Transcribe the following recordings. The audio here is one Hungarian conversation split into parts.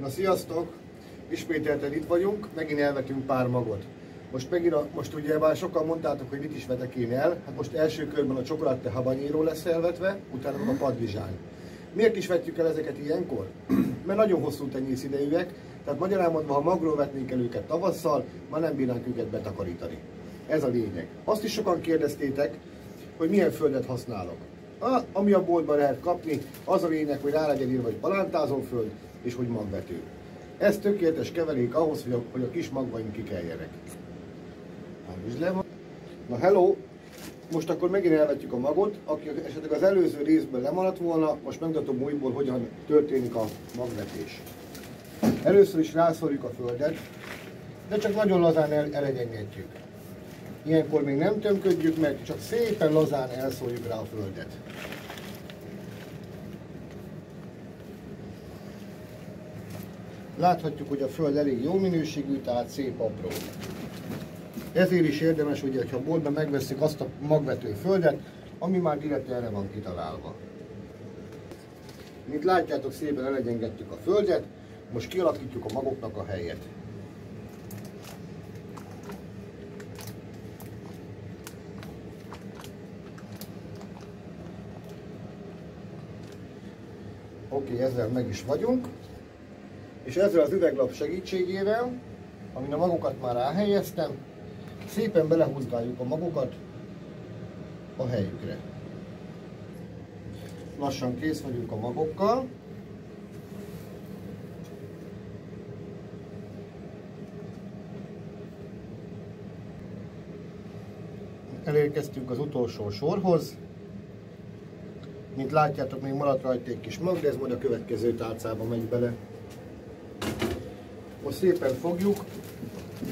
Na sziasztok! Ismételten itt vagyunk, megint elvetünk pár magot. Most ugye már sokan mondtátok, hogy mit is vetek én el. Hát most első körben a csokoládé habanero lesz elvetve, utána a padlizsán. Miért is vetjük el ezeket ilyenkor? Mert nagyon hosszú tenyészidejűek, tehát magyarán mondva, ha magról vetnénk el őket tavasszal, már nem bírnánk őket betakarítani. Ez a lényeg. Azt is sokan kérdeztétek, hogy milyen földet használok. Ami a boltban lehet kapni, az a lényeg, hogy rá legyen írva, hogy palántázóföld és hogy magvető. Ez tökéletes keverék ahhoz, hogy a kis magvaink kikeljenek. Na hello! Most akkor megint elvetjük a magot, aki esetleg az előző részből lemaradt volna, most megmutatom újból, hogyan történik a magvetés. Először is rászorjuk a földet, de csak nagyon lazán elegyengedjük. Ilyenkor még nem tömködjük meg, csak szépen lazán elszórjuk rá a földet. Láthatjuk, hogy a föld elég jó minőségű, tehát szép apró. Ezért is érdemes, hogy ha boltban megveszik azt a magvető földet, ami már direkt erre van kitalálva. Mint látjátok, szépen elegyengedtük a földet, most kialakítjuk a magoknak a helyet. Oké, ezzel meg is vagyunk. És ezzel az üveglap segítségével, amin a magokat már ráhelyeztem, szépen belehúzgáljuk a magokat a helyükre. Lassan kész vagyunk a magokkal. Elérkeztünk az utolsó sorhoz. Mint látjátok, még maradt rajta egy kis mag, de ez majd a következő tálcába megy bele. Most szépen fogjuk,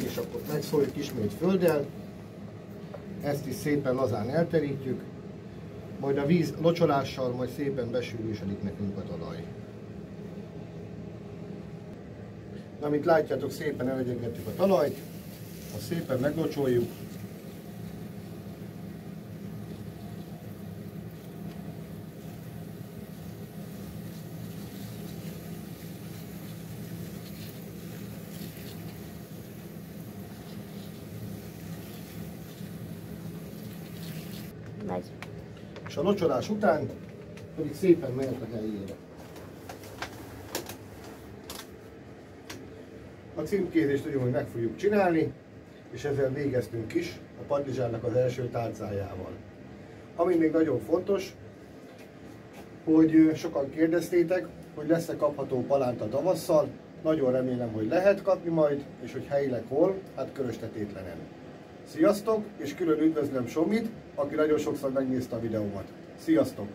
és akkor megszórjuk ismét földdel. Ezt is szépen lazán elterítjük, majd a víz locsolással majd szépen besűrűsödik nekünk a talaj. Na, mint látjátok, szépen elegyengedtük a talajt, azt szépen meglocsoljuk. Megy. És a locsolás után pedig szépen mehet a helyére. A címkézést tudjuk, hogy meg fogjuk csinálni, és ezzel végeztünk is a padlizsánnak az első tálcájával. Ami még nagyon fontos, hogy sokan kérdeztétek, hogy lesz-e kapható palánta tavasszal. Nagyon remélem, hogy lehet kapni majd, és hogy helyileg hol, hát köröztetétlenen. Sziasztok, és külön üdvözlöm Somit, aki nagyon sokszor megnézte a videómat. Sziasztok!